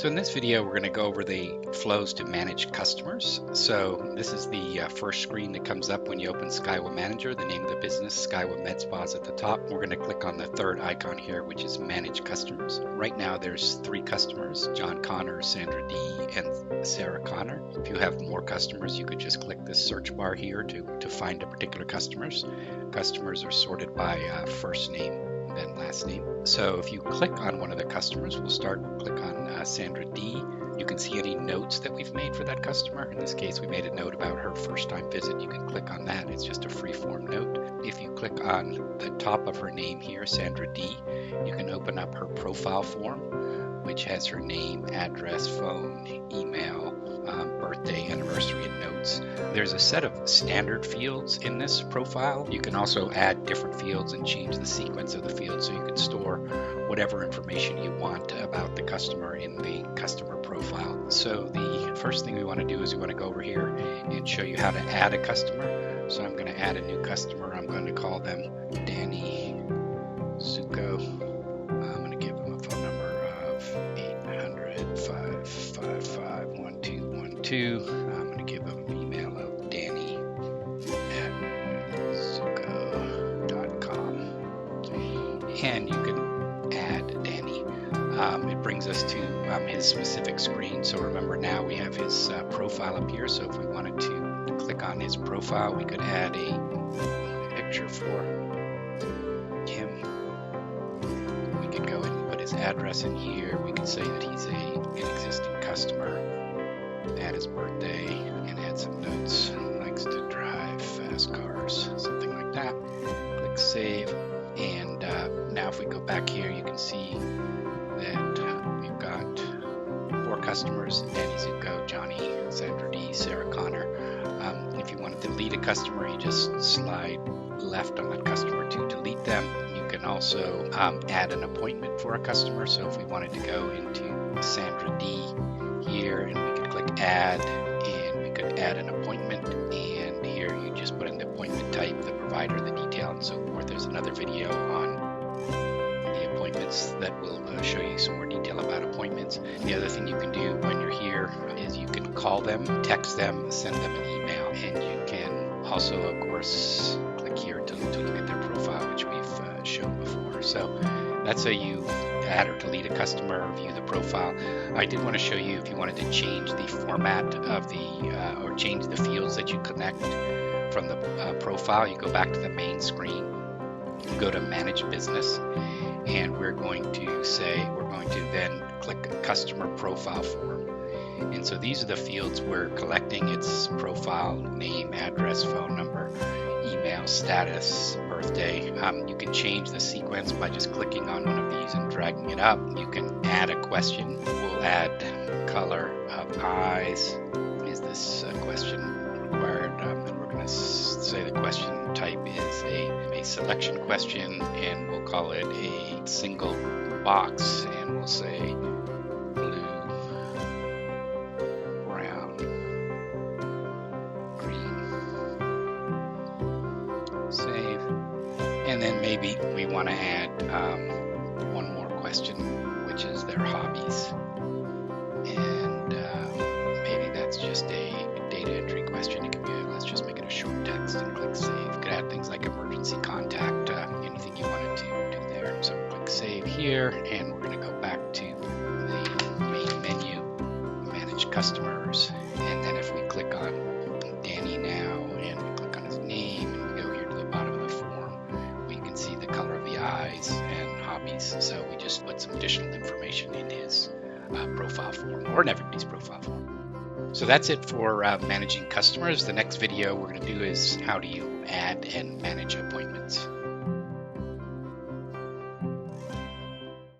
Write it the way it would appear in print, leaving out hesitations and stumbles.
So in this video, we're going to go over the flows to manage customers. So this is the first screen that comes up when you open Skywa Manager. The name of the business, Skywa Med Spa, is at the top. We're going to click on the third icon here, which is Manage Customers. Right now, there's 3 customers, John Connor, Sandra D, and Sarah Connor. If you have more customers, you could just click this search bar here to find a particular customers. Customers are sorted by first name, then last name. So if you click on one of the customers, we'll click on Sandra D. You can see any notes that we've made for that customer. In this case, we made a note about her first time visit. You can click on that. It's just a free form note. If you click on the top of her name here, Sandra D, you can open up her profile form, which has her name, address, phone, email, birthday, anniversary, and notes. There's a set of standard fields in this profile. You can also add different fields and change the sequence of the fields, so you can store whatever information you want about the customer in the customer profile. So the first thing we want to do is we want to go over here and show you how to add a customer. So I'm going to add a new customer. I'm going to call them Danny Zuko. I'm going to give them a phone number of 800-555-1212. I'm going to give them an email of danny@zuko.com. And you can add Danny. It brings us to his specific screen. So remember, now we have his profile up here. So if we wanted to click on his profile, we could add a picture for him. We could go and put his address in here. We could say that he's an existing customer, add his birthday, and add some notes. Likes to drive fast cars, something like that. Click save. And now if we go back here, you can see that we've got 4 customers: Danny Zuko, Johnny, Sandra D, Sarah Connor. If you want to delete a customer, you just slide left on that customer to delete them. You can also add an appointment for a customer. So if we wanted to go into Sandra D here, and we could click add, and we could add an appointment, and here you just put in the appointment type, the provider, the detail, and so forth. There's another video on the appointments that will show you some more detail about appointments. The other thing you can do when you're here is you can call them, text them, send them an email, and you can also, of course, click here to look at their profile, which we've shown before. So that's how you add or delete a customer, or view the profile. I did want to show you, if you wanted to change the format of or change the fields that you connect from the profile, you go back to the main screen, you go to Manage Business, and we're going to then click Customer Profile Form. And so these are the fields we're collecting. It's profile, name, address, phone number, email, status, birthday. You can change the sequence by just clicking on one of these and dragging it up. You can add a question. We'll add color of eyes. Is this question required? And we're going to say the question type is a selection question, and we'll call it a single box, and we'll say blue, brown, green. Save. And then maybe we want to add one more question, which is their hobbies. And maybe that's just a data entry question. It can be, let's just make it a short text and click save. You could add things like emergency contact, anything you wanted to do there. So click save here, and we're going to go back to the main menu, manage customers. And then if we click on Danny now, and we click on his name, and we go here to the bottom of the form, we can see the color of the eyes and hobbies. So we just put some additional information in his profile form, or in everybody's profile form. So that's it for managing customers. The next video we're going to do is how do you add and manage appointments.